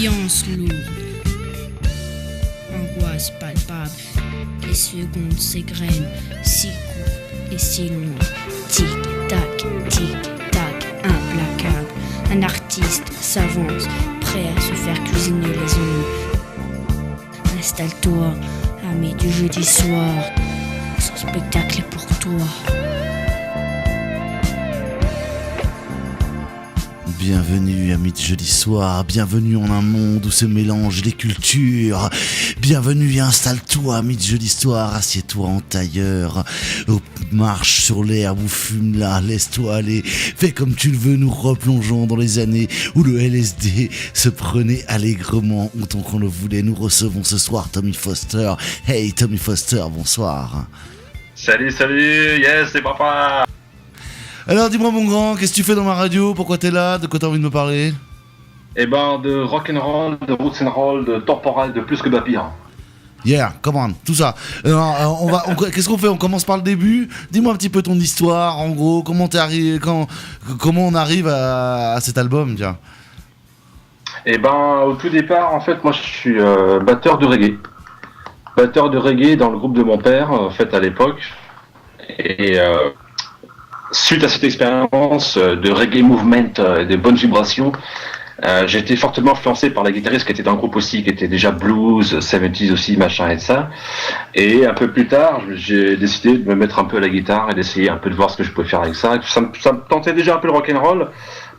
Ambiance lourde, angoisse palpable, les secondes s'égrènent, si courtes et si loin. Tic-tac, implacable. Un artiste s'avance, prêt à se faire cuisiner les ondes. Installe-toi, ami du jeudi soir, ce spectacle est pour toi. Bienvenue, amis de jeudi soir, bienvenue en un monde où se mélangent les cultures. Bienvenue et installe-toi, ami de jeudi soir, assieds-toi en tailleur, marche sur l'herbe ou fume là, laisse-toi aller, fais comme tu le veux, nous replongeons dans les années où le LSD se prenait allègrement autant qu'on le voulait. Nous recevons ce soir Tommy Foster. Hey Tommy Foster, bonsoir. Salut, yes, c'est papa. Alors dis-moi mon grand, qu'est-ce que tu fais dans ma radio? Pourquoi t'es là? De quoi t'as envie de me parler? Eh ben, de rock'n'roll, de roots and roll, de temporal, de plus que d'Apir. Yeah, come on, tout ça. Qu'est-ce qu'on fait? On commence par le début. Dis-moi un petit peu ton histoire, en gros, comment t'es arrivé, comment on arrive à cet album, tiens. Eh ben, au tout départ, en fait, moi je suis batteur de reggae. Batteur de reggae dans le groupe de mon père, en fait, à l'époque. Et suite à cette expérience de reggae movement, de bonnes vibrations, j'ai été fortement influencé par la guitariste qui était dans le groupe aussi, qui était déjà blues, 70s aussi, machin et ça. Et un peu plus tard, j'ai décidé de me mettre un peu à la guitare et d'essayer un peu de voir ce que je pouvais faire avec ça. Ça me tentait déjà un peu le rock'n'roll,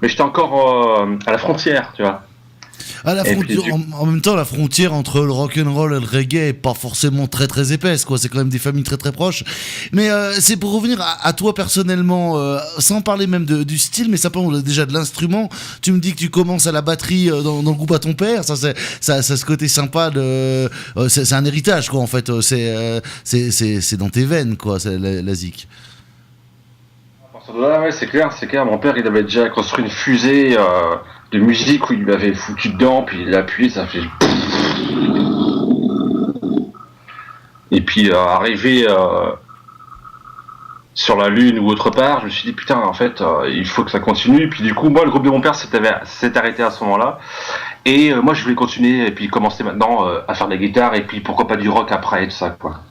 mais j'étais encore à la frontière, tu vois. Ah, la frontière, en même temps, la frontière entre le rock'n'roll et le reggae est pas forcément très très épaisse, quoi. C'est quand même des familles très très proches. Mais c'est pour revenir à toi personnellement, sans parler même du style, mais simplement déjà de l'instrument. Tu me dis que tu commences à la batterie dans le groupe à ton père. Ça, ce côté sympa de, c'est un héritage, quoi. En fait, c'est dans tes veines, quoi. C'est la zik. Ouais, c'est clair. Mon père, il avait déjà construit une fusée de musique où il m'avait foutu dedans, puis il l'a appuyé, ça fait. Et puis arrivé sur la Lune ou autre part, je me suis dit putain, en fait, il faut que ça continue. Et puis du coup, moi, le groupe de mon père s'est arrêté à ce moment-là. Et moi, je voulais continuer et puis commencer maintenant à faire de la guitare et puis pourquoi pas du rock après et tout ça, quoi.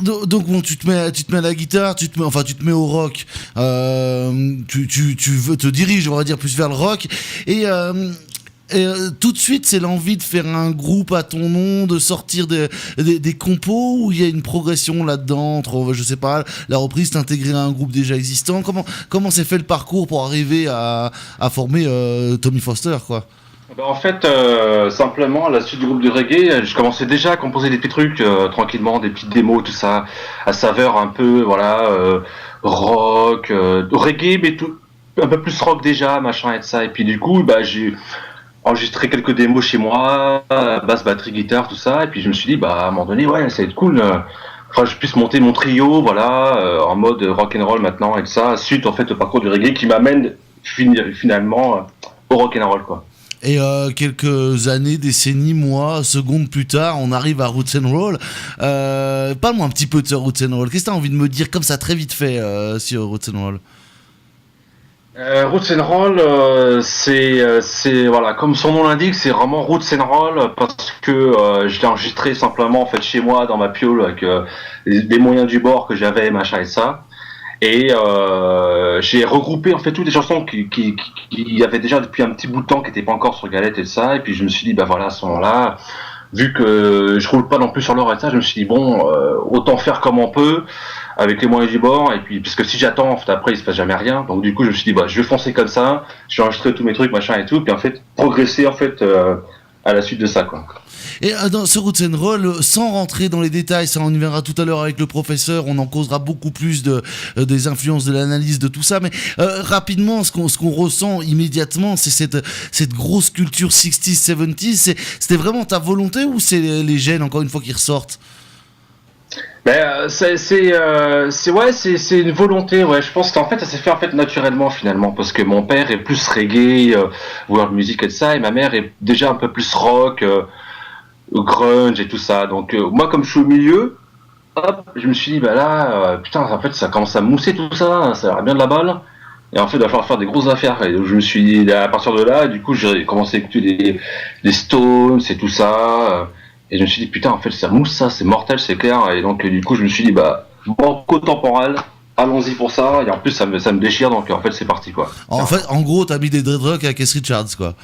Donc bon, tu te mets à la guitare, tu te mets au rock, tu veux te diriger, on va dire, plus vers le rock, et tout de suite c'est l'envie de faire un groupe à ton nom, de sortir des compos, ou il y a une progression là-dedans entre, je sais pas, la reprise, t'intégrer à un groupe déjà existant. Comment s'est fait le parcours pour arriver à former Tommy Foster, quoi? En fait, simplement, à la suite du groupe de reggae, je commençais déjà à composer des petits trucs tranquillement, des petites démos, tout ça, à saveur un peu, voilà, rock, reggae, mais tout, un peu plus rock déjà, machin et ça. Et puis du coup, j'ai enregistré quelques démos chez moi, basse, batterie, guitare, tout ça. Et puis je me suis dit, à un moment donné, ouais, ça va être cool. Je puisse monter mon trio, voilà, en mode rock'n'roll maintenant et tout ça. Suite, en fait, au parcours du reggae qui m'amène finalement au rock'n'roll, quoi. Et quelques années, décennies, mois, secondes plus tard, on arrive à Roots and Roll. Parle-moi un petit peu de ce Roots and Roll. Qu'est-ce que tu as envie de me dire comme ça très vite fait sur Roots and Roll? Roots and Roll, c'est voilà, comme son nom l'indique, c'est vraiment Roots and Roll parce que je l'ai enregistré simplement en fait chez moi dans ma piole avec les moyens du bord que j'avais, machin et ça. Et j'ai regroupé en fait toutes les chansons qui y avait déjà depuis un petit bout de temps qui n'étaient pas encore sur Galette et ça. Et puis je me suis dit voilà, à ce moment-là, vu que je roule pas non plus sur l'or et ça, je me suis dit autant faire comme on peut avec les moyens du bord. Et puis parce que si j'attends, en fait, après il se passe jamais rien. Donc du coup je me suis dit je vais foncer comme ça. J'ai enregistré tous mes trucs machin et tout. Puis en fait progresser en fait à la suite de ça, quoi. Et dans ce Roots and Roll, sans rentrer dans les détails, ça on y verra tout à l'heure avec le professeur, on en causera beaucoup plus des influences, de l'analyse de tout ça, mais rapidement, ce qu'on ressent immédiatement, c'est cette grosse culture 60s, 70s, c'était vraiment ta volonté ou c'est les gènes, encore une fois, qui ressortent? C'est une volonté, ouais. Je pense qu'en fait ça s'est fait en fait naturellement finalement parce que mon père est plus reggae, world music et ça, et ma mère est déjà un peu plus rock, grunge et tout ça. Donc moi comme je suis au milieu, hop, je me suis dit putain, en fait ça commence à mousser tout ça, ça a l'air bien de la balle. Et en fait, il va falloir faire des grosses affaires. Et donc, je me suis dit, à partir de là, du coup, j'ai commencé à écouter les Stones et tout ça. Et je me suis dit, putain, en fait, ça mousse, ça, c'est mortel, c'est clair. Et donc, du coup, je me suis dit, bah, banco temporel, allons-y pour ça. Et en plus, ça me déchire, donc en fait, c'est parti, quoi. En fait, en gros, t'as mis des dreadlocks à Keith Richards, quoi.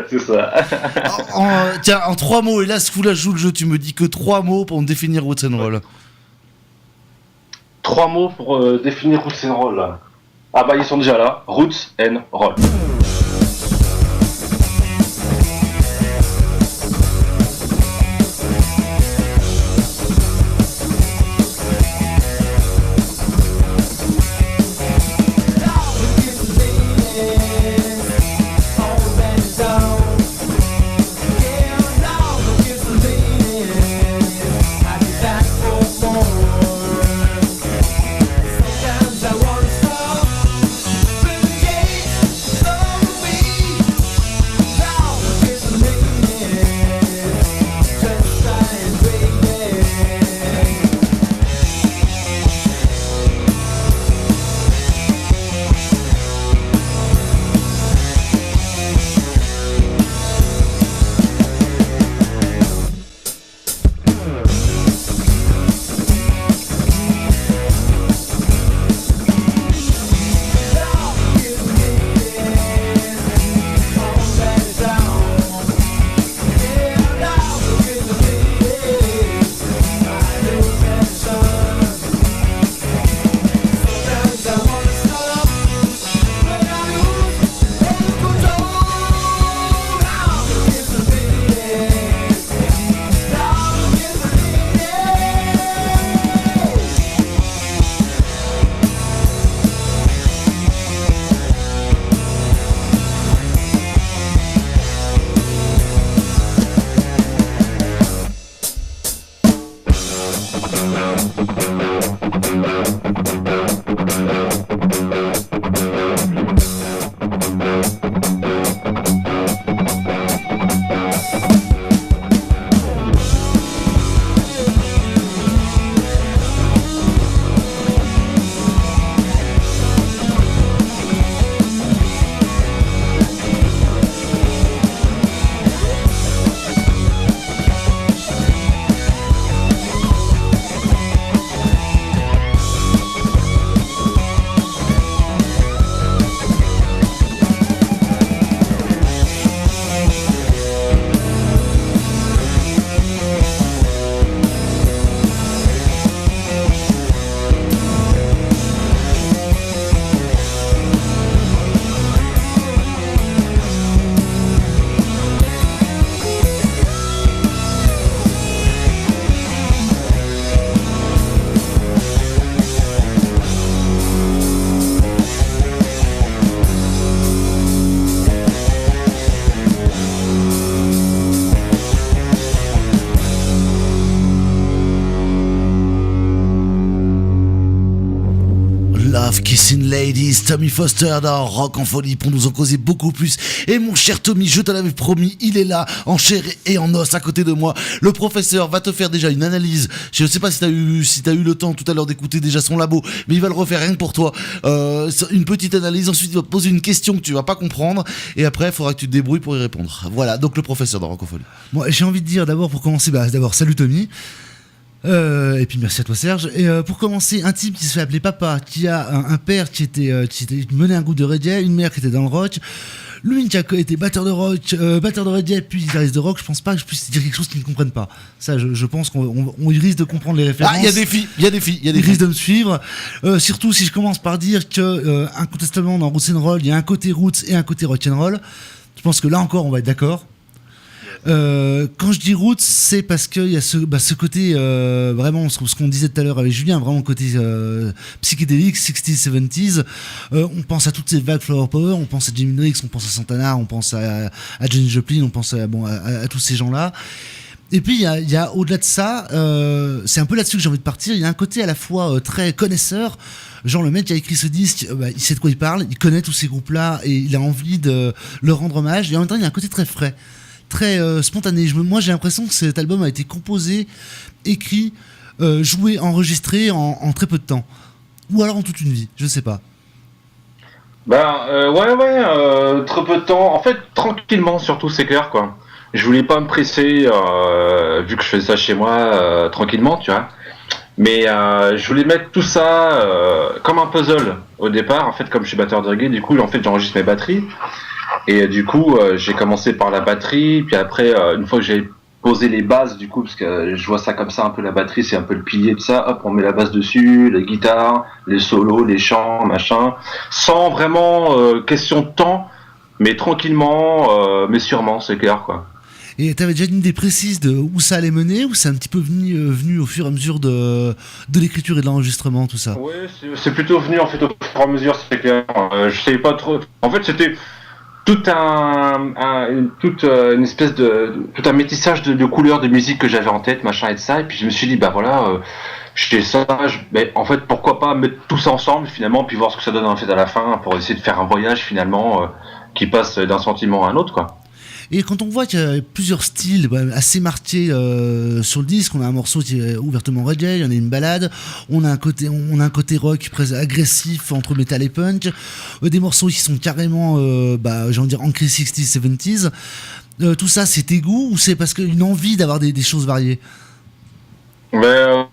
C'est ça. Tiens, en 3 mots, et là, Scoula joue le jeu, tu me dis que 3 mots pour me définir Roots and Roll. 3 mots pour définir Roots and Roll. Ah bah ils sont déjà là. Roots and Roll. Kissing Ladies, Tommy Foster dans Rock en Folie pour nous en causer beaucoup plus. Et mon cher Tommy, je te l'avais promis, il est là, en chair et en os à côté de moi. Le professeur va te faire déjà une analyse. Je ne sais pas si t'as eu le temps tout à l'heure d'écouter déjà son labo, mais il va le refaire rien que pour toi. Une petite analyse, ensuite il va te poser une question que tu vas pas comprendre, et après il faudra que tu te débrouilles pour y répondre. Voilà, donc le professeur dans Rock en Folie. Bon, j'ai envie de dire d'abord pour commencer, d'abord salut Tommy. Et puis merci à toi Serge. Et pour commencer, un type qui se fait appeler papa, qui a un père qui menait un groupe de reggae, une mère qui était dans le rock, lui qui a été batteur de reggae puis guitariste de rock. Je pense pas que je puisse dire quelque chose qu'ils ne comprennent pas. Ça, je pense qu'on risque de comprendre les références. Ah, il y a des filles. Ils risquent de me suivre. Surtout si je commence par dire que incontestablement dans Roots and Roll, il y a un côté roots et un côté rock'n'roll. Je pense que là encore, on va être d'accord. Quand je dis roots, c'est parce qu'il y a ce côté vraiment ce qu'on disait tout à l'heure avec Julien, vraiment côté psychédélique 60s, 70s. On pense à toutes ces vagues Flower Power, on pense à Jimi Hendrix, on pense à Santana, on pense à Janis Joplin, on pense à tous ces gens-là. Et puis il y a au-delà de ça, c'est un peu là-dessus que j'ai envie de partir. Il y a un côté à la fois très connaisseur. Genre le mec qui a écrit ce disque, il sait de quoi il parle, il connaît tous ces groupes-là et il a envie de leur rendre hommage. Et en même temps, il y a un côté très frais, très spontané. Moi, j'ai l'impression que cet album a été composé, écrit, joué, enregistré en très peu de temps. ou alors en toute une vie, je sais pas. Très peu de temps. En fait, tranquillement, surtout, c'est clair, quoi. Je voulais pas me presser, vu que je faisais ça chez moi, tranquillement, tu vois. Mais je voulais mettre tout ça comme un puzzle au départ. En fait, comme je suis batteur de reggae, du coup, en fait, j'enregistre mes batteries. Et du coup, j'ai commencé par la batterie. Puis après, une fois que j'ai posé les bases, du coup, parce que je vois ça comme ça, un peu la batterie, c'est un peu le pilier de ça. Hop, on met la basse dessus, les guitares, les solos, les chants, machin. Sans vraiment question de temps, mais tranquillement, mais sûrement, c'est clair, quoi. Et t'avais déjà une idée précise de où ça allait mener, ou c'est un petit peu venu au fur et à mesure de l'écriture et de l'enregistrement, tout ça? Ouais, c'est plutôt venu en fait au fur et à mesure, c'est clair. Je savais pas trop. En fait, c'était tout une espèce tout un métissage de couleurs de musique que j'avais en tête, machin et de ça. Et puis je me suis dit, bah voilà, j'étais sage. Mais en fait, pourquoi pas mettre tout ça ensemble finalement, puis voir ce que ça donne en fait à la fin, pour essayer de faire un voyage finalement qui passe d'un sentiment à un autre, quoi. Et quand on voit qu'il y a plusieurs styles assez marqués sur le disque, on a un morceau qui est ouvertement reggae, il y en a une balade, on a un côté rock presque agressif entre metal et punk, des morceaux qui sont carrément, j'ai envie de dire, ancrés 60s, 70s. Tout ça, c'est tes goûts, ou c'est parce qu'une envie d'avoir des choses variées? Non,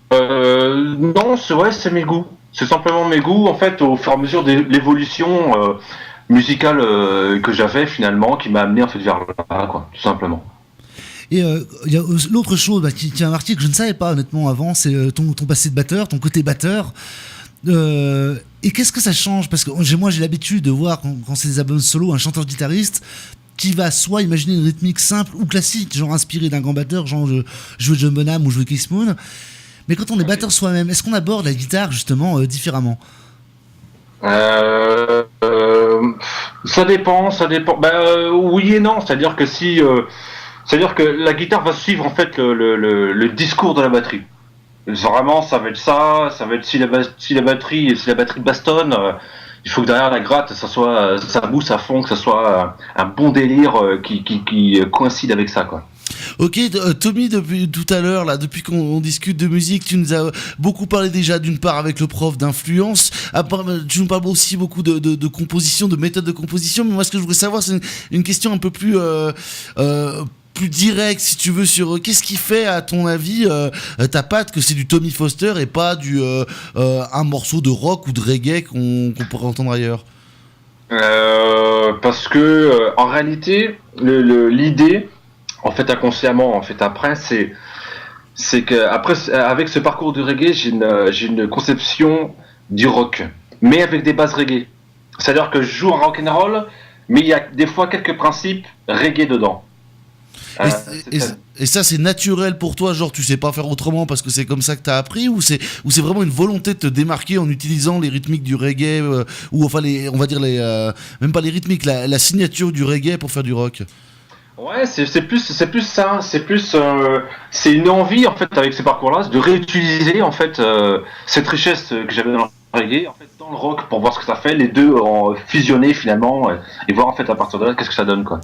c'est mes goûts. C'est simplement mes goûts, en fait, au fur et à mesure de l'évolution musicale que j'avais finalement, qui m'a amené en fait vers là, quoi, tout simplement. Et il y a l'autre chose qui a marqué que je ne savais pas honnêtement avant, c'est ton passé de batteur, ton côté batteur. Et qu'est-ce que ça change? Parce que moi j'ai l'habitude de voir quand c'est des albums solo, un chanteur-guitariste qui va soit imaginer une rythmique simple ou classique, genre inspiré d'un grand batteur, genre je veux John Bonham ou je veux Keith Moon. Mais quand on est batteur soi-même, est-ce qu'on aborde la guitare justement différemment? Ça dépend. Oui et non, c'est-à-dire que c'est-à-dire que la guitare va suivre en fait le discours de la batterie. Vraiment, ça va être ça va être si la batterie bastonne, il faut que derrière la gratte, ça bouge à fond, que ça soit un bon délire qui coïncide avec ça, quoi. Ok, Tommy, depuis tout à l'heure, là, depuis qu'on discute de musique, tu nous as beaucoup parlé déjà d'une part avec le prof d'influence, tu nous parles aussi beaucoup de composition, de méthode de composition, mais moi ce que je voudrais savoir c'est une question un peu plus direct, si tu veux, sur qu'est-ce qui fait, à ton avis, ta patte, que c'est du Tommy Foster et pas un morceau de rock ou de reggae qu'on pourrait entendre ailleurs. Parce que en réalité, l'idée, en fait, inconsciemment, en fait, après, c'est que après, avec ce parcours du reggae, j'ai une conception du rock, mais avec des bases reggae. C'est-à-dire que je joue en rock'n'roll, mais il y a des fois quelques principes reggae dedans. Et ça, c'est naturel pour toi, genre tu sais pas faire autrement parce que c'est comme ça que t'as appris, ou c'est vraiment une volonté de te démarquer en utilisant les rythmiques du reggae, ou enfin on va dire même pas les rythmiques, la signature du reggae pour faire du rock? Ouais, c'est plus ça, c'est une envie en fait avec ces parcours-là de réutiliser en fait cette richesse que j'avais dans le reggae en fait dans le rock pour voir ce que ça fait, les deux en fusionner finalement et voir en fait à partir de là qu'est-ce que ça donne, quoi.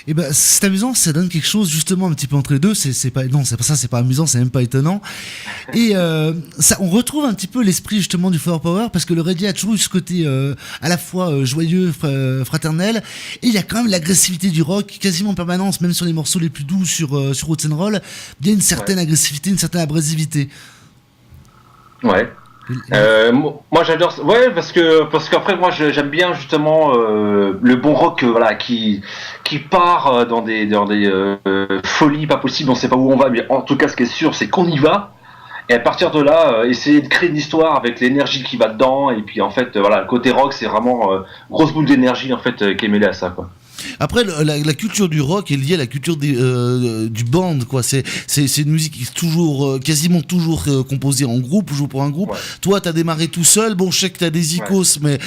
Et c'est amusant, ça donne quelque chose justement un petit peu entre les deux. C'est pas ça, c'est pas amusant, c'est même pas étonnant. Et ça, on retrouve un petit peu l'esprit justement du Flower Power, parce que le reggae a toujours eu ce côté à la fois joyeux, fraternel, et il y a quand même l'agressivité du rock quasiment en permanence, même sur les morceaux les plus doux sur Roots and Roll. Il y a une certaine agressivité, une certaine abrasivité. Ouais. Moi j'adore, ouais, parce qu'après moi j'aime bien justement le bon rock, voilà, qui part dans des folies pas possibles, on sait pas où on va, mais en tout cas ce qui est sûr c'est qu'on y va, et à partir de là essayer de créer une histoire avec l'énergie qui va dedans, et puis en fait voilà, le côté rock c'est vraiment grosse boule d'énergie en fait qui est mêlée à ça, quoi. Après, la culture du rock est liée à la culture du band, quoi. C'est une musique qui est toujours, quasiment toujours composée en groupe, joue pour un groupe. Ouais. Toi, t'as démarré tout seul. Bon, je sais que t'as des icônes, mais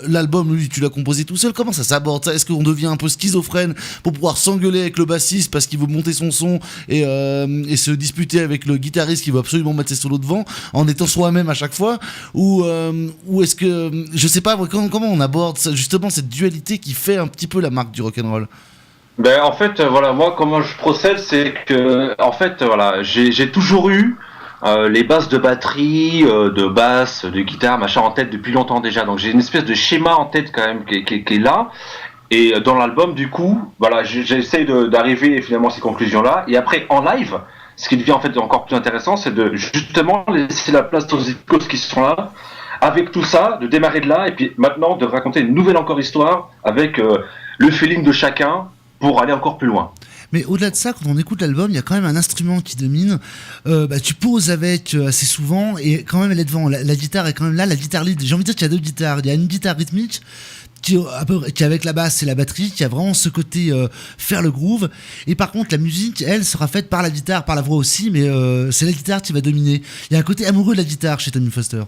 l'album, lui, tu l'as composé tout seul. Comment ça s'aborde ça? Est-ce qu'on devient un peu schizophrène pour pouvoir s'engueuler avec le bassiste parce qu'il veut monter son son et se disputer avec le guitariste qui veut absolument mettre ses solos devant en étant soi-même à chaque fois? Ou est-ce que, je sais pas, comment on aborde ça, justement cette dualité qui fait un petit peu la marque du rock'n'roll? En fait, voilà, moi comment je procède, c'est que en fait, voilà, j'ai toujours eu les bases de batterie, de basse, de guitare, machin en tête depuis longtemps déjà. Donc j'ai une espèce de schéma en tête quand même qui est là. Et dans l'album, du coup, voilà, j'essaie d'arriver finalement à ces conclusions-là. Et après, en live, ce qui devient en fait encore plus intéressant, c'est de justement laisser la place aux icônes qui sont là. Avec tout ça, de démarrer de là, et puis maintenant de raconter une nouvelle encore histoire avec le feeling de chacun pour aller encore plus loin. Mais au-delà de ça, quand on écoute l'album, il y a quand même un instrument qui domine. Tu poses avec assez souvent, et quand même elle est devant. La guitare est quand même là, la guitare lead. J'ai envie de dire qu'il y a deux guitares. Il y a une guitare rythmique qui est avec la basse et la batterie, qui a vraiment ce côté faire le groove. Et par contre, la musique, elle, sera faite par la guitare, par la voix aussi, mais c'est la guitare qui va dominer. Il y a un côté amoureux de la guitare chez Tommy Foster.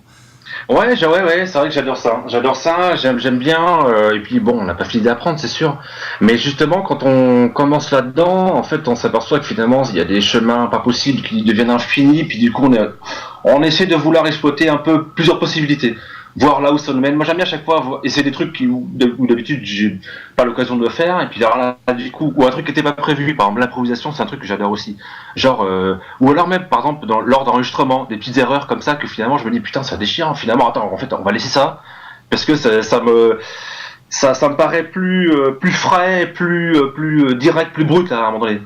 Ouais, c'est vrai que j'adore ça, j'aime bien, et puis bon, on n'a pas fini d'apprendre, c'est sûr, mais justement, quand on commence là-dedans, en fait, on s'aperçoit que finalement, il y a des chemins pas possibles qui deviennent infinis, puis du coup, on essaie de vouloir exploiter un peu plusieurs possibilités, voir là où ça nous mène. Moi, j'aime bien à chaque fois essayer des trucs où d'habitude, j'ai pas l'occasion de le faire, et puis alors là, du coup, ou un truc qui était pas prévu, par exemple, l'improvisation, c'est un truc que j'adore aussi. Genre, ou alors même, par exemple, lors d'enregistrement, des petites erreurs comme ça, que finalement, je me dis, putain, ça déchire, finalement, attends, en fait, on va laisser ça, parce que ça me paraît plus frais, plus direct, plus brut, là, à un moment donné.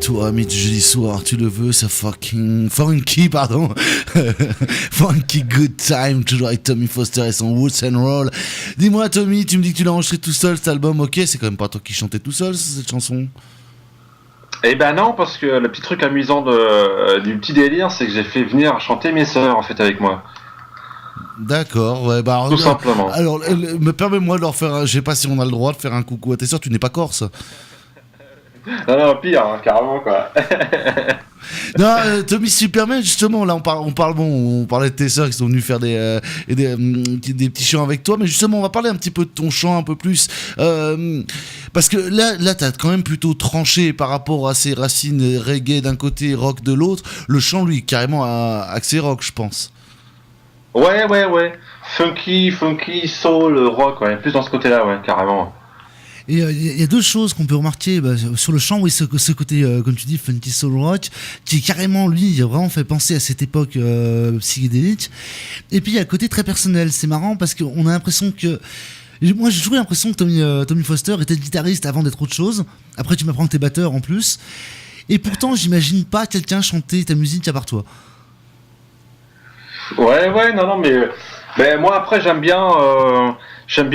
toi, mythe jeudi soir, tu le veux, ça fucking funky, pardon. Funky good time, toujours avec Tommy Foster et son Woods and Roll. Dis-moi, Tommy, tu me dis que tu l'as enregistré tout seul cet album, ok, c'est quand même pas toi qui chantais tout seul cette chanson. Eh ben non, parce que le petit truc amusant du petit délire, c'est que j'ai fait venir chanter mes sœurs en fait avec moi. D'accord, ouais, bah. Tout simplement. Alors, me permets-moi de leur faire, je sais pas si on a le droit de faire un coucou à tes sœurs, tu n'es pas corse. Non, pire, hein, carrément quoi. Non, Tommy, si tu permets, justement, là, on parlait de tes sœurs qui sont venues faire des petits chants avec toi, mais justement, on va parler un petit peu de ton chant un peu plus, parce que là, t'as quand même plutôt tranché par rapport à ces racines reggae d'un côté, rock de l'autre. Le chant, lui, carrément axé rock, je pense. Ouais. Funky, soul, rock, ouais, plus dans ce côté-là, ouais, carrément. Et il y a deux choses qu'on peut remarquer sur le chant, oui, ce côté, comme tu dis, funky soul rock, qui est carrément, lui, vraiment fait penser à cette époque psychédélique. Et puis il y a le côté très personnel. C'est marrant parce qu'on a l'impression que... Moi, j'ai toujours l'impression que Tommy Foster était guitariste avant d'être autre chose. Après, tu m'apprends que t'es batteur en plus. Et pourtant, j'imagine pas quelqu'un chanter ta musique à part toi. Ouais, non, mais moi après j'aime bien en fait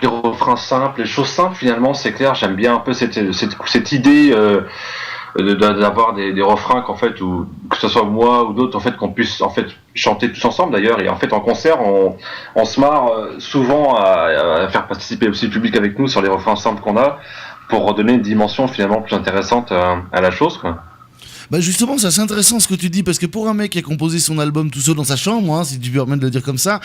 les refrains simples, les choses simples finalement, c'est clair. J'aime bien un peu cette idée d'avoir des refrains qu'en fait, ou que ce soit moi ou d'autres en fait, qu'on puisse en fait chanter tous ensemble d'ailleurs. Et en fait en concert on se marre souvent à faire participer aussi le public avec nous sur les refrains simples qu'on a, pour redonner une dimension finalement plus intéressante à la chose, quoi. Bah justement, c'est assez intéressant ce que tu dis, parce que pour un mec qui a composé son album tout seul dans sa chambre, hein, si tu permets de le dire comme ça,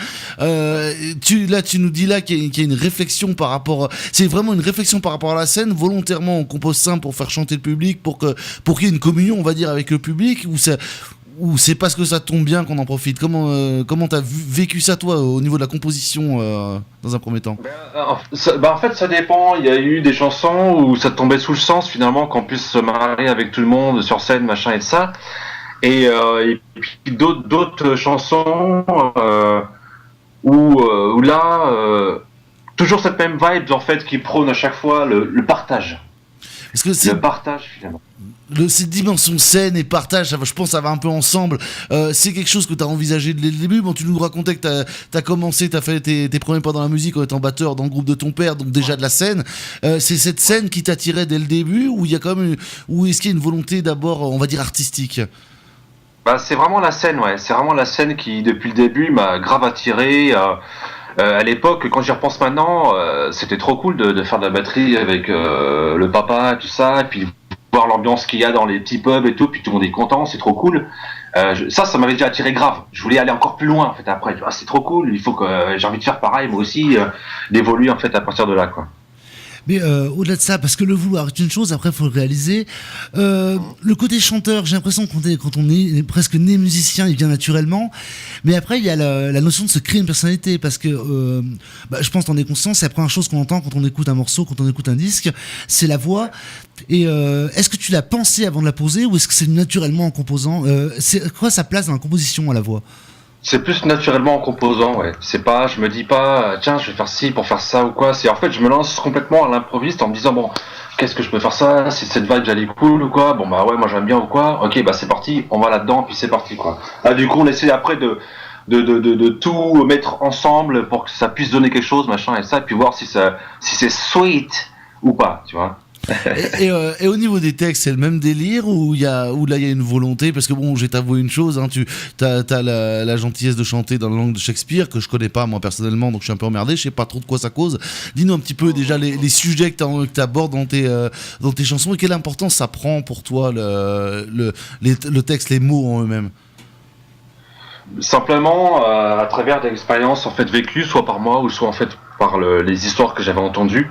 tu nous dis là qu'il y a une réflexion par rapport, c'est vraiment une réflexion par rapport à la scène. Volontairement, on compose simple pour faire chanter le public, pour qu'il y ait une communion, on va dire, avec le public, ou c'est parce que ça tombe bien qu'on en profite. Comment t'as vécu ça toi au niveau de la composition dans un premier temps? En fait ça dépend. Il y a eu des chansons où ça tombait sous le sens finalement qu'on puisse se marier avec tout le monde sur scène, machin et ça. Et puis d'autres chansons où là toujours cette même vibe en fait qui prône à chaque fois le partage. Parce que c'est le partage finalement. Cette dimension scène et partage, je pense que ça va un peu ensemble. C'est quelque chose que tu as envisagé dès le début. Bon, tu nous racontais que tu as commencé, tu as fait tes premiers pas dans la musique en étant batteur dans le groupe de ton père, donc déjà de la scène. C'est cette scène qui t'attirait dès le début, ou il y a quand même ou est-ce qu'il y a une volonté d'abord, on va dire, artistique? Bah, c'est vraiment la scène, ouais. C'est vraiment la scène qui, depuis le début, m'a grave attiré. À l'époque, quand j'y repense maintenant, c'était trop cool de faire de la batterie avec le papa, tout ça, et puis voir l'ambiance qu'il y a dans les petits pubs et tout, puis tout le monde est content, c'est trop cool. Ça m'avait déjà attiré grave. Je voulais aller encore plus loin, en fait, après. C'est trop cool, il faut que j'ai envie de faire pareil, moi aussi, d'évoluer, en fait, à partir de là, quoi. Mais au-delà de ça, parce que le vouloir est une chose, après il faut le réaliser. Le côté chanteur, j'ai l'impression que quand on est presque né musicien, il vient naturellement. Mais après, il y a la notion de se créer une personnalité, parce que je pense que t'en es conscient, c'est la première chose qu'on entend quand on écoute un morceau, quand on écoute un disque, c'est la voix. Et est-ce que tu l'as pensé avant de la poser, ou est-ce que c'est naturellement en composant? C'est quoi sa place dans la composition à la voix? C'est plus naturellement en composant, ouais. C'est pas, je me dis pas, tiens, je vais faire ci pour faire ça ou quoi. C'est en fait, je me lance complètement à l'improviste en me disant, bon, qu'est-ce que je peux faire ça? Si cette vibe, elle est cool ou quoi? Bon, bah ouais, moi j'aime bien ou quoi? Ok, bah c'est parti, on va là-dedans, puis c'est parti, quoi. Ah, du coup, on essaie après de tout mettre ensemble pour que ça puisse donner quelque chose, machin et ça, et puis voir si c'est sweet ou pas, tu vois. Et au niveau des textes, c'est le même délire, ou là il y a une volonté, parce que bon, je vais t'avouer une chose, hein, t'as la gentillesse de chanter dans la langue de Shakespeare que je connais pas moi personnellement, donc je suis un peu emmerdé, je sais pas trop de quoi ça cause. Dis-nous un petit peu déjà les sujets que t'abordes dans tes chansons, et quelle importance ça prend pour toi le texte, les mots en eux-mêmes. Simplement à travers des expériences en fait vécues, soit par moi ou soit en fait par les histoires que j'avais entendues.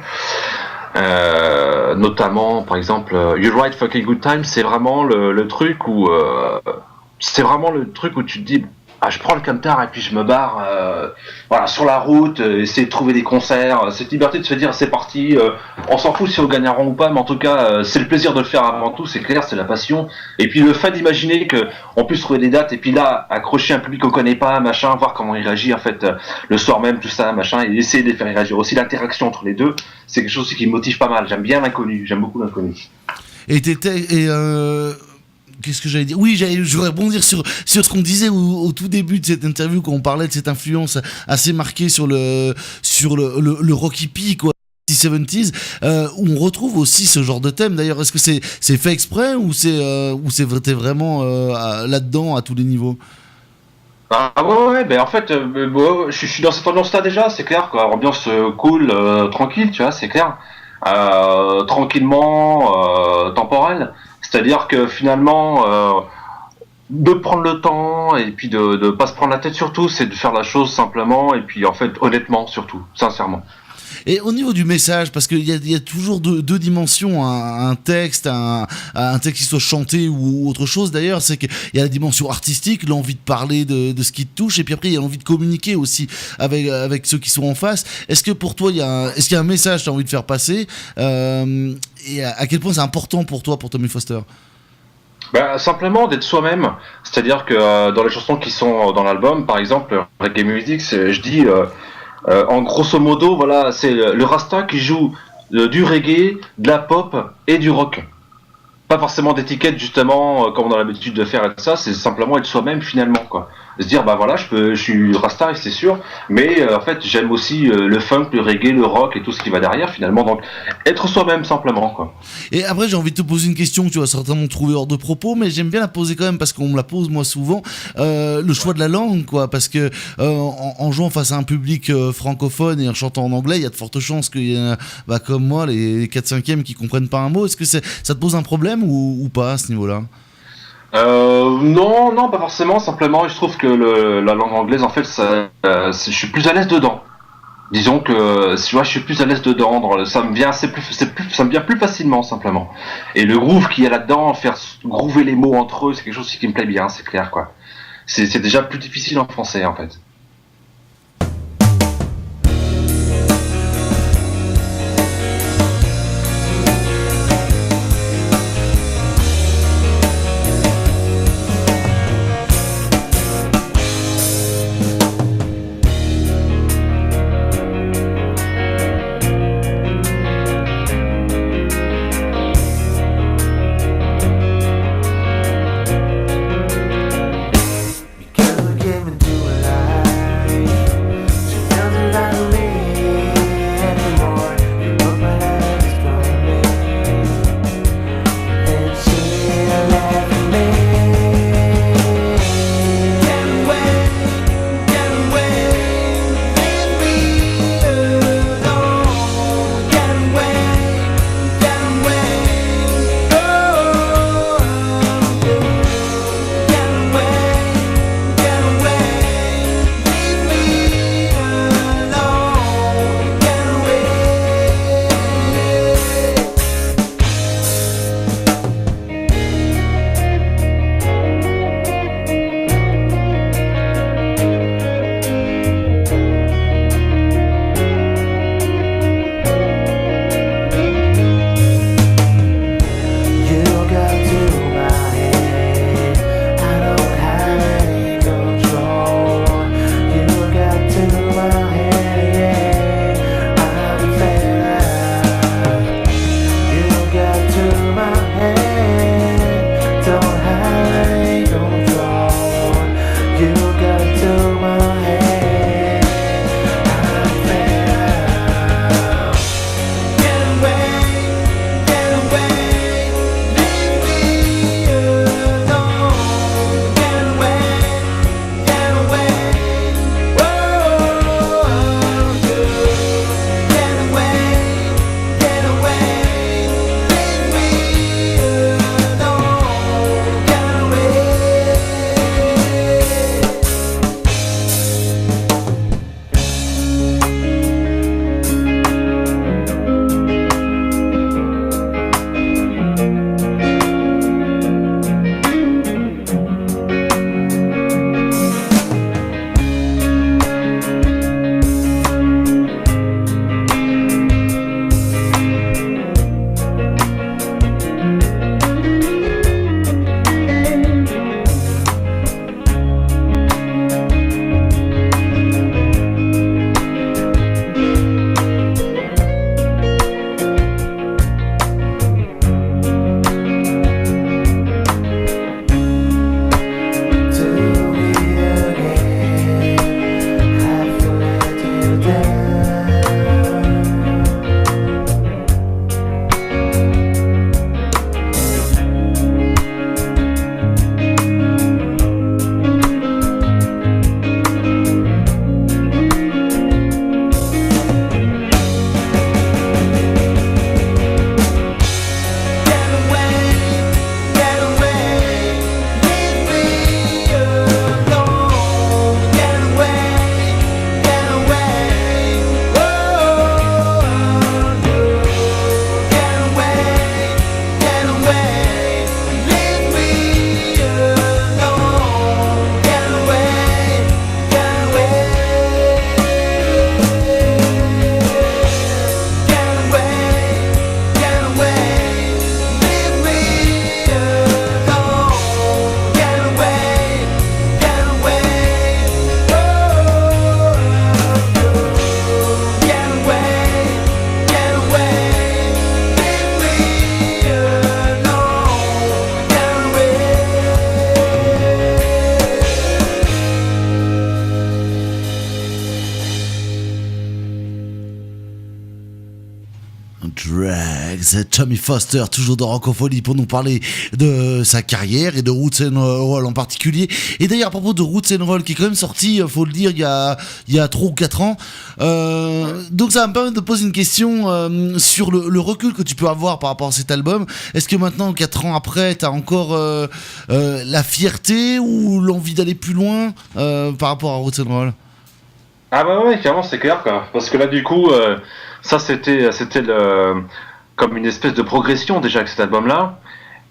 Notamment par exemple You Write Fucking Good Time, c'est vraiment le truc où tu te dis, je prends le camtar et puis je me barre sur la route, essayer de trouver des concerts, cette liberté de se dire c'est parti, on s'en fout si on gagne un rang ou pas, mais en tout cas c'est le plaisir de le faire avant tout, c'est clair, c'est la passion, et puis le fait d'imaginer que on puisse trouver des dates et puis là accrocher un public qu'on connaît pas, machin, voir comment il réagit en fait le soir même, tout ça, machin, et essayer de les faire réagir. Aussi l'interaction entre les deux, c'est quelque chose aussi qui me motive pas mal. J'aime bien l'inconnu, j'aime beaucoup l'inconnu. Et qu'est-ce que j'allais dire? Oui, je voudrais rebondir sur ce qu'on disait au tout début de cette interview, quand on parlait de cette influence assez marquée sur le rock hippie, quoi. 70s, où on retrouve aussi ce genre de thème. D'ailleurs, est-ce que c'est fait exprès ou t'es vraiment là-dedans à tous les niveaux? Ah ouais, ben en fait, je suis dans cette ambiance-là déjà, c'est clair, quoi. Ambiance cool, tranquille, tu vois, c'est clair. Tranquillement, temporelle. C'est-à-dire que finalement, de prendre le temps et puis de pas se prendre la tête surtout, c'est de faire la chose simplement et puis en fait honnêtement surtout, sincèrement. Et au niveau du message, parce qu'il y a toujours deux dimensions à un texte, un texte qui soit chanté ou autre chose d'ailleurs, c'est qu'il y a la dimension artistique, l'envie de parler de ce qui te touche, et puis après il y a l'envie de communiquer aussi avec ceux qui sont en face. Est-ce que pour toi, est-ce qu'il y a un message que tu as envie de faire passer, et à quel point c'est important pour toi, pour Tommy Foster? Simplement d'être soi-même, c'est-à-dire que dans les chansons qui sont dans l'album, par exemple Reggae Music, je dis en grosso modo, voilà, c'est le Rasta qui joue du reggae, de la pop et du rock. Pas forcément d'étiquette justement, comme on a l'habitude de faire et ça, c'est simplement être soi-même finalement, quoi. Se dire bah voilà, je suis Rasta, c'est sûr, mais en fait j'aime aussi le funk, le reggae, le rock et tout ce qui va derrière finalement, donc être soi-même simplement, quoi. Et après j'ai envie de te poser une question que tu vas certainement trouver hors de propos, mais j'aime bien la poser quand même parce qu'on me la pose moi souvent, le choix de la langue, quoi, parce que en jouant face à un public francophone et en chantant en anglais, il y a de fortes chances qu'il y en a comme moi, les 4/5e qui comprennent pas un mot. Est-ce que ça te pose un problème ou pas à ce niveau-là? Non, pas forcément. Simplement, je trouve que la langue anglaise, en fait, je suis plus à l'aise dedans. Disons que, tu vois, je suis plus à l'aise dedans. Ça me vient ça me vient plus facilement, simplement. Et le groove qu'il y a là-dedans, faire groover les mots entre eux, c'est quelque chose qui me plaît bien, c'est clair, quoi. C'est déjà plus difficile en français, en fait. Because we came into a life Breaks, Tommy Foster, toujours dans Rockophonie pour nous parler de sa carrière et de Roots and Roll en particulier. Et d'ailleurs, à propos de Roots and Roll, qui est quand même sorti, faut le dire, il y a 3 ou 4 ans. Donc ça va me permettre de poser une question sur le recul que tu peux avoir par rapport à cet album. Est-ce que maintenant, 4 ans après, t'as encore la fierté ou l'envie d'aller plus loin par rapport à Roots and Roll? Ah bah ouais, clairement c'est clair quoi. Parce que là du coup, ça c'était comme une espèce de progression déjà avec cet album-là.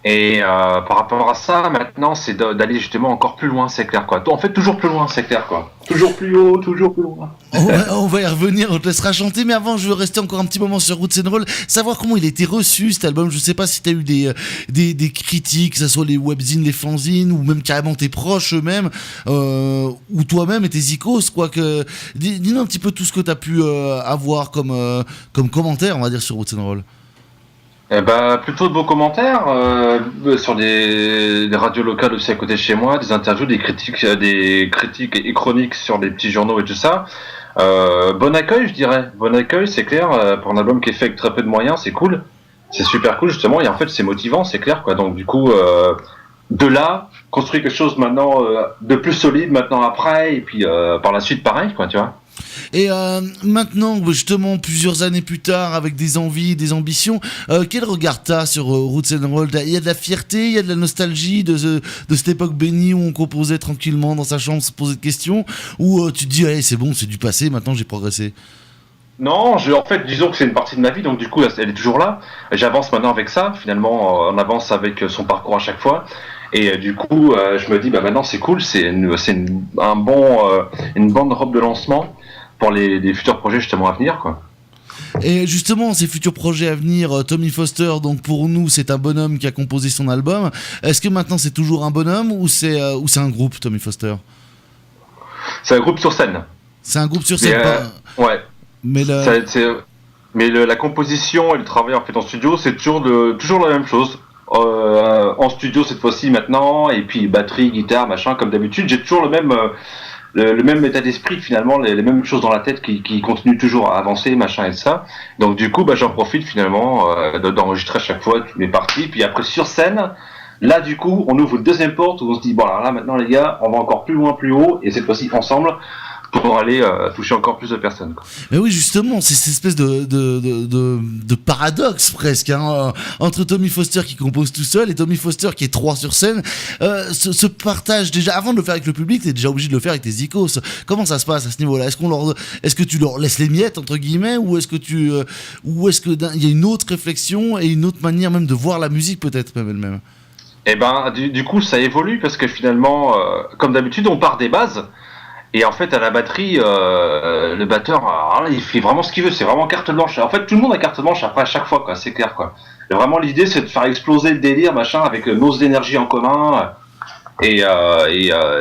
Et par rapport à ça, maintenant c'est d'aller justement encore plus loin, c'est clair quoi. En fait toujours plus loin, c'est clair quoi. Toujours plus haut, toujours plus loin. On va y revenir, on te laissera chanter, mais avant je veux rester encore un petit moment sur Roots and Roll, savoir comment il a été reçu cet album. Je sais pas si t'as eu des critiques, que ce soit les webzines, les fanzines, ou même carrément tes proches eux-mêmes, ou toi-même et tes icos, quoi. Dis-nous un petit peu tout ce que t'as pu avoir comme commentaire, on va dire, sur Roots and Roll. Eh ben, plutôt de beaux commentaires sur des radios locales aussi à côté de chez moi, des interviews, des critiques et chroniques sur des petits journaux et tout ça. Bon accueil, je dirais. Bon accueil, c'est clair. Pour un album qui est fait avec très peu de moyens, c'est cool. C'est super cool justement. Et en fait, c'est motivant, c'est clair quoi. Donc du coup, de là, construire quelque chose maintenant de plus solide maintenant après, et puis par la suite pareil quoi, tu vois. Et maintenant, justement, plusieurs années plus tard, avec des envies, des ambitions, quel regard t'as sur Roots and Roll? Il y a de la fierté, il y a de la nostalgie de cette époque bénie où on composait tranquillement dans sa chambre, se poser de questions, ou tu te dis, hey, c'est bon, c'est du passé, maintenant j'ai progressé? Non, en fait, disons que c'est une partie de ma vie, donc du coup, elle est toujours là. J'avance maintenant avec ça, finalement, on avance avec son parcours à chaque fois. Et du coup, je me dis, bah maintenant c'est cool, c'est une bonne robe de lancement pour les futurs projets justement à venir, quoi. Et justement, ces futurs projets à venir, Tommy Foster, donc pour nous, c'est un bonhomme qui a composé son album. Est-ce que maintenant c'est toujours un bonhomme ou c'est un groupe, Tommy Foster? C'est un groupe sur scène. C'est un groupe sur scène. Ouais. Mais la composition et le travail en fait en studio, c'est toujours la même chose. En studio cette fois-ci maintenant, et puis batterie, guitare, machin, comme d'habitude, j'ai toujours le même état d'esprit finalement, les mêmes choses dans la tête qui continuent toujours à avancer, machin et ça. Donc du coup, j'en profite finalement d'enregistrer à chaque fois toutes mes parties, puis après sur scène, là du coup, on ouvre une deuxième porte où on se dit bon alors là maintenant les gars, on va encore plus loin, plus haut, et cette fois-ci ensemble, pour aller toucher encore plus de personnes, quoi. Mais oui, justement, c'est cette espèce de paradoxe presque, hein, entre Tommy Foster qui compose tout seul et Tommy Foster qui est 3 sur scène. Ce partage, déjà, avant de le faire avec le public, t'es déjà obligé de le faire avec tes icos. Comment ça se passe à ce niveau-là? Est-ce que tu leur laisses les miettes, entre guillemets, ou est-ce que il y a une autre réflexion et une autre manière même de voir la musique, peut-être même elle-même? Eh ben, du coup, ça évolue parce que finalement, comme d'habitude, on part des bases. Et en fait, à la batterie, le batteur, il fait vraiment ce qu'il veut. C'est vraiment carte blanche. En fait, tout le monde a carte blanche après à chaque fois, quoi. C'est clair, quoi. Et vraiment, l'idée, c'est de faire exploser le délire, machin, avec nos énergies en commun et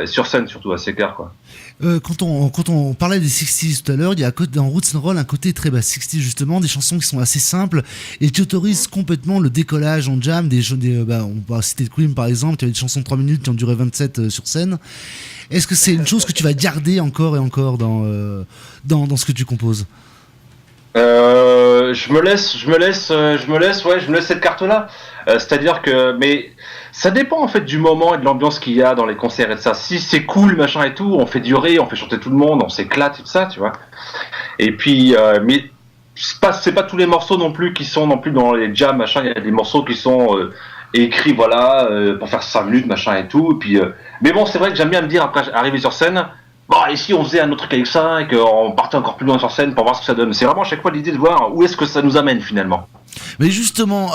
sur scène surtout. C'est clair, quoi. Quand on parlait des 60s tout à l'heure, il y a dans Roots and Roll un côté très 60s justement, des chansons qui sont assez simples et qui autorisent complètement le décollage en jam. On va citer Queen par exemple, il y avait des chansons de 3 minutes qui ont duré 27 sur scène. Est-ce que c'est une chose que tu vas garder encore et encore dans ce que tu composes? Je me laisse cette carte-là. C'est-à-dire que, mais ça dépend en fait du moment et de l'ambiance qu'il y a dans les concerts et de ça. Si c'est cool, machin et tout, on fait durer, on fait chanter tout le monde, on s'éclate et tout ça, tu vois. Et puis, mais c'est pas tous les morceaux non plus qui sont non plus dans les jams, machin. Il y a des morceaux qui sont écrits, voilà, pour faire 5 minutes, machin et tout. Et puis, mais bon, c'est vrai que j'aime bien me dire après arriver sur scène. Bon, et si on faisait un autre truc avec ça et qu'on partait encore plus loin sur scène pour voir ce que ça donne. C'est vraiment à chaque fois l'idée de voir où est-ce que ça nous amène finalement. Mais justement,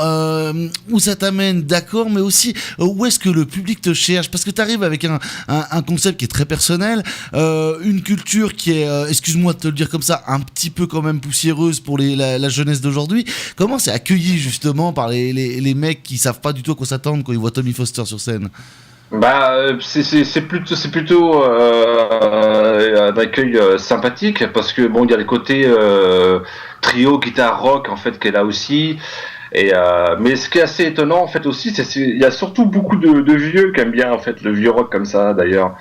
où ça t'amène, d'accord, mais aussi où est-ce que le public te cherche? Parce que t'arrives avec un concept qui est très personnel, une culture qui est, excuse-moi de te le dire comme ça, un petit peu quand même poussiéreuse pour la jeunesse d'aujourd'hui. Comment c'est accueilli justement par les mecs qui savent pas du tout à quoi s'attendre quand ils voient Tommy Foster sur scène? C'est plutôt un accueil sympathique parce que bon, il y a le côté trio guitare rock en fait qui est là aussi. Et mais ce qui est assez étonnant en fait aussi, il y a surtout beaucoup de vieux qui aiment bien en fait le vieux rock comme ça d'ailleurs.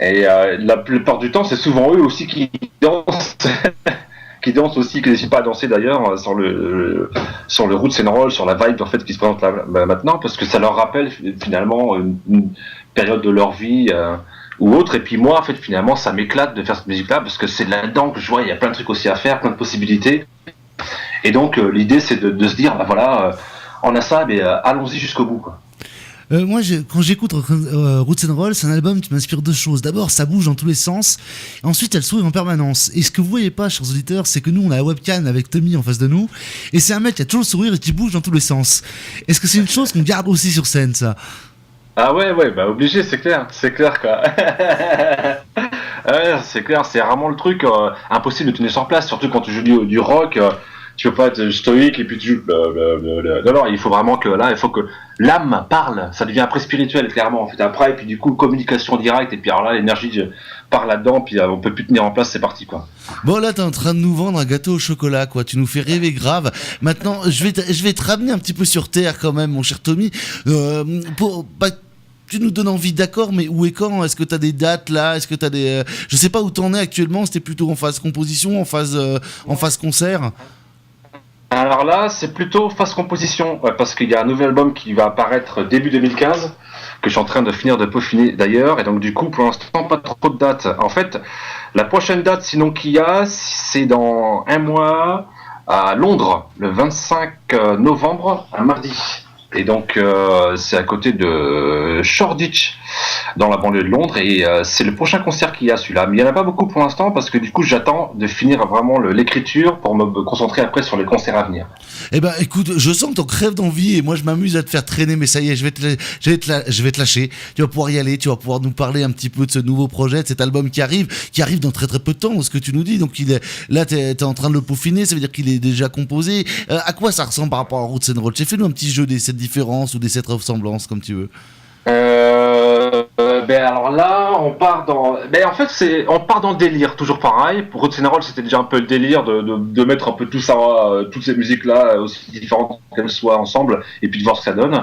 Et la plupart du temps, c'est souvent eux aussi qui dansent. qui dansent aussi, qui n'hésitent pas à danser d'ailleurs sur le roots and roll, sur la vibe en fait qui se présente là maintenant, parce que ça leur rappelle finalement une période de leur vie ou autre. Et puis moi en fait finalement ça m'éclate de faire cette musique là parce que c'est là-dedans que je vois il y a plein de trucs aussi à faire, plein de possibilités. Et donc l'idée c'est de se dire bah voilà on a ça mais allons-y jusqu'au bout quoi. Moi, quand j'écoute Roots and Roll, c'est un album qui m'inspire deux choses. D'abord, ça bouge dans tous les sens. Et ensuite, elle sourit en permanence. Et ce que vous voyez pas, chers auditeurs, c'est que nous, on a la webcam avec Tommy en face de nous. Et c'est un mec qui a toujours le sourire et qui bouge dans tous les sens. Est-ce que c'est une chose qu'on garde aussi sur scène, ça? Ah ouais, bah obligé, c'est clair quoi. Ouais, c'est clair, c'est vraiment le truc impossible de tenir sur place, surtout quand tu joues du rock. Tu peux pas être stoïque et puis tu joues non, il faut vraiment que là, il faut que l'âme parle, ça devient après spirituel clairement en fait après, et puis du coup communication directe, et puis alors là l'énergie part là-dedans, puis on peut plus tenir en place, c'est parti quoi. Bon là t'es en train de nous vendre un gâteau au chocolat quoi, tu nous fais rêver grave. Maintenant je vais te ramener un petit peu sur terre quand même mon cher Tommy, tu nous donnes envie, d'accord, mais où et quand? Est-ce que tu as des dates là? Est-ce que tu as des... Je sais pas où t'en es actuellement, c'était plutôt en phase composition, en phase concert? Alors là, c'est plutôt phase composition, parce qu'il y a un nouvel album qui va apparaître début 2015, que je suis en train de finir de peaufiner d'ailleurs, et donc du coup, pour l'instant, pas trop de dates. En fait, la prochaine date, sinon qu'il y a, c'est dans un mois, à Londres, le 25 novembre, un mardi. Et donc, c'est à côté de Shoreditch, dans la banlieue de Londres, et c'est le prochain concert qu'il y a, celui-là. Mais il n'y en a pas beaucoup pour l'instant, parce que du coup, j'attends de finir vraiment l'écriture pour me concentrer après sur les concerts à venir. Eh ben, écoute, je sens que t'en crèves d'envie, et moi, je m'amuse à te faire traîner, mais ça y est, je vais te lâcher. Tu vas pouvoir y aller, tu vas pouvoir nous parler un petit peu de ce nouveau projet, de cet album qui arrive dans très très peu de temps, ce que tu nous dis. Donc, là, t'es en train de le peaufiner, ça veut dire qu'il est déjà composé. À quoi ça ressemble par rapport à Roots and Roll? Fais-nous un petit jeu des cette différence ou des cette ressemblance, comme tu veux. Alors là, on part dans le délire, toujours pareil. Pour Roots and Roll, c'était déjà un peu le délire de mettre un peu tout ça, toutes ces musiques là, aussi différentes qu'elles soient ensemble, et puis de voir ce que ça donne.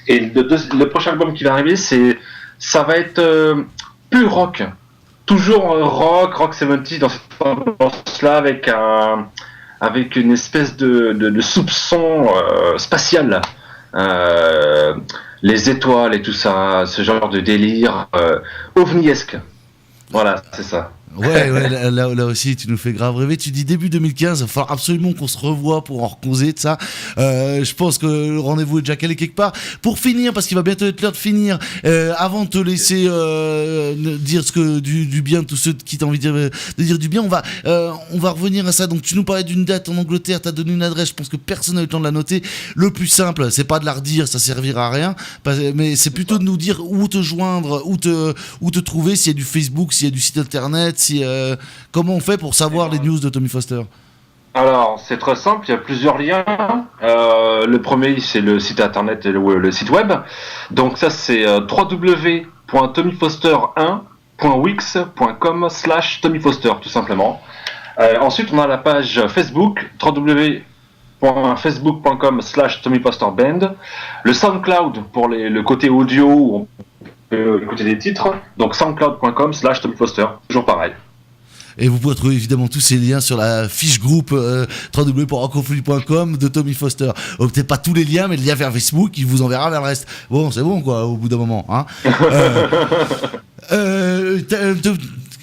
Et le prochain album qui va arriver, ça va être plus rock, toujours rock 70 dans cette ambiance là, avec une espèce de soupçon spatial. Les étoiles et tout ça, ce genre de délire ovniesque. Voilà, c'est ça. Ouais, là aussi, tu nous fais grave rêver. Tu dis début 2015, il va falloir absolument qu'on se revoie pour en causer de ça. Je pense que le rendez-vous est déjà calé quelque part. Pour finir, parce qu'il va bientôt être l'heure de finir, avant de te laisser dire du bien, tous ceux qui t'ont envie de dire du bien, on va revenir à ça. Donc tu nous parlais d'une date en Angleterre, t'as donné une adresse, je pense que personne n'a eu le temps de la noter. Le plus simple, c'est pas de la redire, ça servira à rien, mais c'est plutôt de nous dire où te joindre, où te trouver, s'il y a du Facebook, s'il y a du site internet, comment on fait pour savoir les news de Tommy Foster? Alors, c'est très simple, il y a plusieurs liens. Le premier, c'est le site internet et le site web. Donc ça, c'est www.tommyfoster1.wix.com/TommyFoster, tout simplement. Ensuite, on a la page Facebook, www.facebook.com/TommyFosterBand. Le SoundCloud pour le côté audio, où on écouter des titres, donc soundcloud.com/TommyFoster, toujours pareil. Et vous pouvez trouver évidemment tous ces liens sur la fiche groupe www.rockofoli.com de Tommy Foster. Peut-être pas tous les liens, mais le lien vers Facebook, il vous enverra vers le reste. Bon, c'est bon quoi, au bout d'un moment. Hein.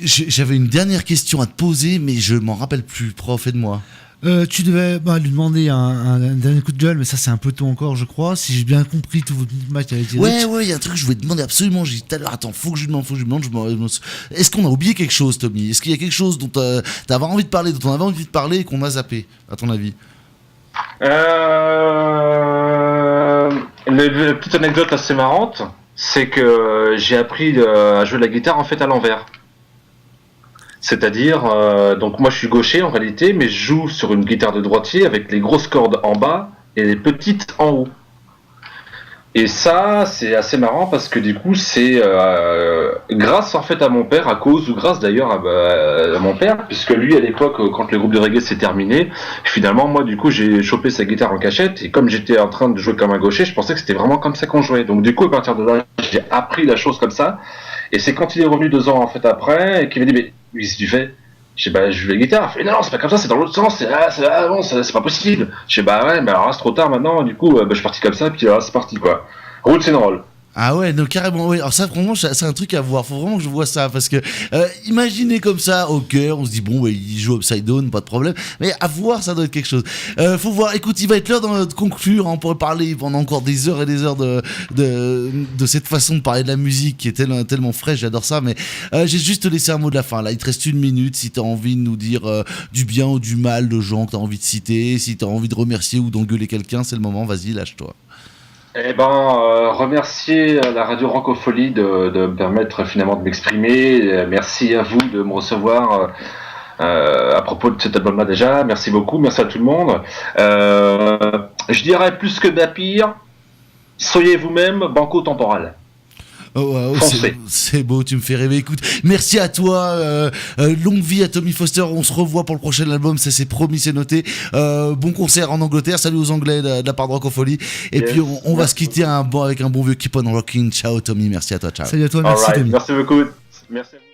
J'avais une dernière question à te poser, mais je m'en rappelle plus. Prof, aide-moi. Tu devais lui demander un dernier coup de gueule, mais ça c'est un peu tôt encore, je crois. Si j'ai bien compris tout votre match avec Ouais, il y a un truc que je voulais te demander absolument. J'ai dit tout à l'heure, attends, faut que je lui demande. Est-ce qu'on a oublié quelque chose, Tommy? Est-ce qu'il y a quelque chose dont t'avais envie de parler, dont on avait envie de parler et qu'on a zappé, à ton avis? Une petite anecdote assez marrante, c'est que j'ai appris à jouer de la guitare en fait à l'envers. C'est-à-dire, donc moi je suis gaucher en réalité, mais je joue sur une guitare de droitier avec les grosses cordes en bas et les petites en haut. Et ça, c'est assez marrant parce que du coup, c'est grâce en fait à mon père, à cause ou grâce d'ailleurs à mon père, puisque lui à l'époque, quand le groupe de reggae s'est terminé, finalement moi du coup j'ai chopé sa guitare en cachette et comme j'étais en train de jouer comme un gaucher, je pensais que c'était vraiment comme ça qu'on jouait. Donc du coup à partir de là, j'ai appris la chose comme ça. Et c'est quand il est revenu 2 ans en fait après et qu'il m'a dit mais qu'est-ce que tu fais? Je sais, bah, je joue la guitare. Il fait, non, c'est pas comme ça, c'est dans l'autre sens. Bon, c'est pas possible. Je sais, bah ouais, mais alors là, c'est trop tard maintenant. Du coup, bah, je suis parti comme ça, puis là, c'est parti, quoi. Roots and roll. Ah ouais, donc carrément, oui. Alors ça, vraiment, c'est un truc à voir. Faut vraiment que je vois ça parce que imaginez comme ça au cœur, on se dit bon, ouais, il joue Upside Down, pas de problème. Mais à voir, ça doit être quelque chose. Faut voir. Écoute, il va être l'heure de conclure. On pourrait parler pendant encore des heures et des heures de cette façon de parler de la musique qui est tellement fraîche. J'adore ça. Mais j'ai juste te laissé un mot de la fin. Là, il te reste 1 minute. Si t'as envie de nous dire du bien ou du mal de gens que t'as envie de citer, si t'as envie de remercier ou d'engueuler quelqu'un, c'est le moment. Vas-y, lâche-toi. Eh ben, remercier la radio Rancophonie de me permettre finalement de m'exprimer. Merci à vous de me recevoir à propos de cet album-là déjà. Merci beaucoup, merci à tout le monde. Je dirais plus que d'Apir, soyez vous-même, banco temporal. Oh, wow, c'est beau, tu me fais rêver. Écoute, merci à toi. Longue vie à Tommy Foster. On se revoit pour le prochain album, ça c'est promis, c'est noté. Bon concert en Angleterre. Salut aux Anglais de la part de Rockophonie. Et puis on va se quitter avec un bon vieux Keep on Rocking. Ciao Tommy, merci à toi. Ciao. Salut à toi, merci Tommy. Merci beaucoup. Merci à vous.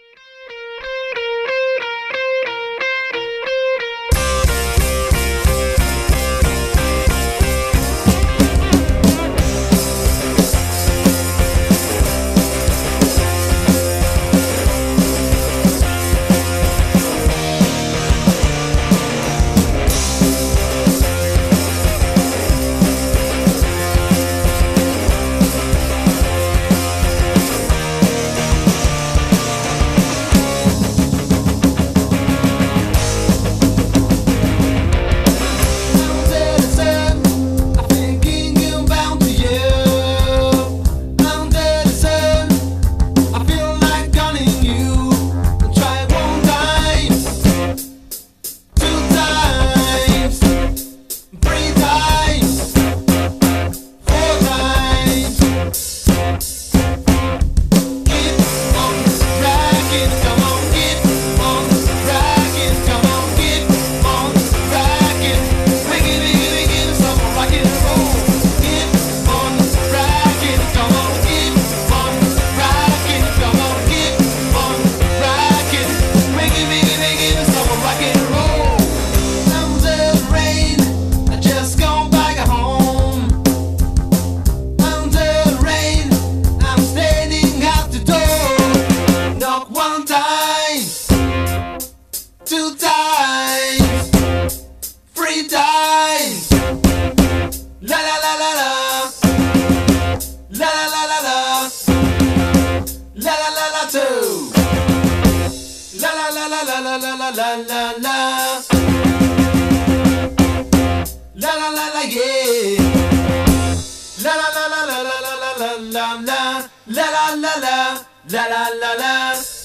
La la la la